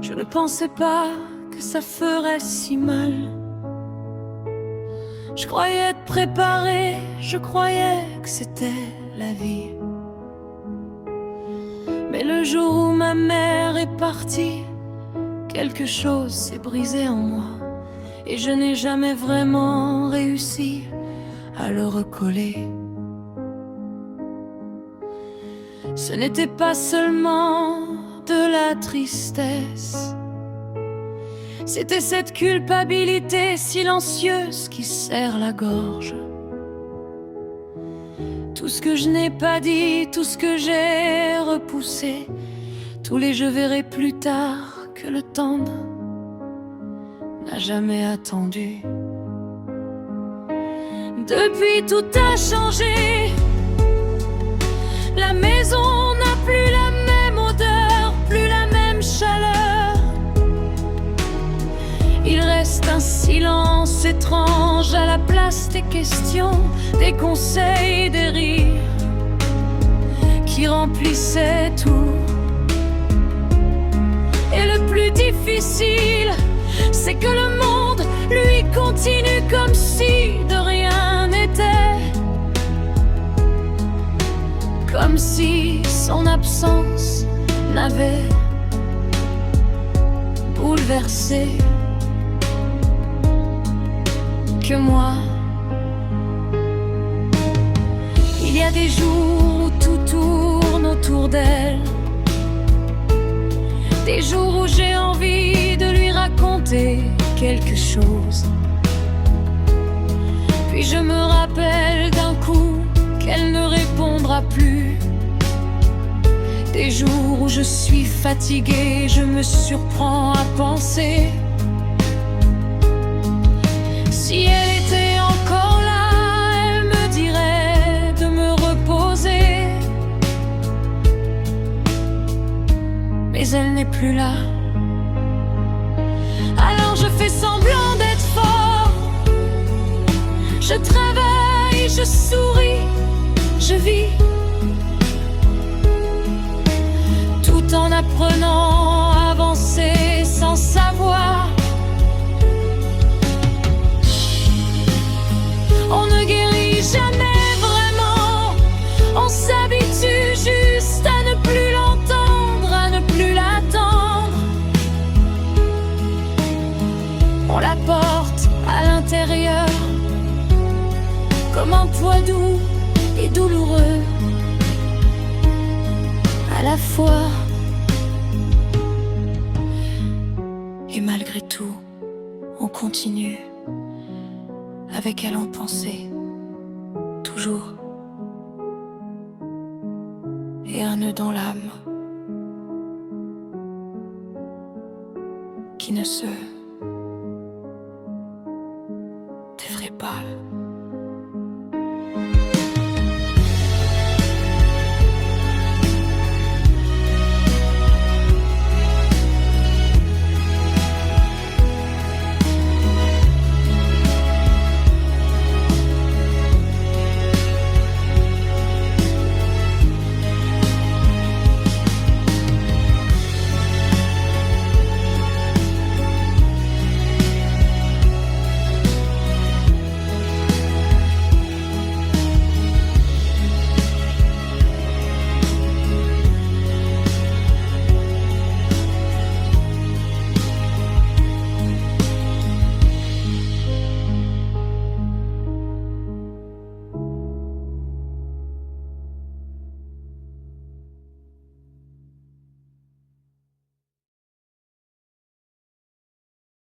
Je ne pensais pas que ça ferait si mal. Je croyais être préparé, je croyais que c'était la vie. Mais le jour où ma mère est partie, quelque chose s'est brisé en moi. Et je n'ai jamais vraiment réussi à le recoller. Ce n'était pas seulement de la tristesse, c'était cette culpabilité silencieuse qui serre la gorge. Tout ce que je n'ai pas dit, tout ce que j'ai repoussé, tous les je verrai plus tard que le temps n'a jamais attendu. Depuis tout a changé. La maison n'a plus la même odeur, plus la même chaleur. Il reste un silence étrange à la place des questions, des conseils, des rires qui remplissaient tout. Et le plus difficile, c'est que le monde, lui, continue comme si de rien n'était. Comme si son absence n'avait bouleversé que moi. Il y a des jours où tout tourne autour d'elle, des jours où j'ai envie de lui raconter quelque chose. Puis je me rappelle d'un coup qu'elle ne répondra plus. Des jours où je suis fatiguée, je me surprends à penser: si elle était encore là, elle me dirait de me reposer. Mais elle n'est plus là. Alors je fais semblant d'être fort. Je travaille, je souris, je vis, tout en apprenant à avancer sans savoir. On ne guérit jamais vraiment, on s'habitue juste à ne plus l'entendre, à ne plus l'attendre. On la porte à l'intérieur comme un poids doux et douloureux à la fois. Et malgré tout, on continue avec elle en pensée, toujours. Et un nœud dans l'âme qui ne se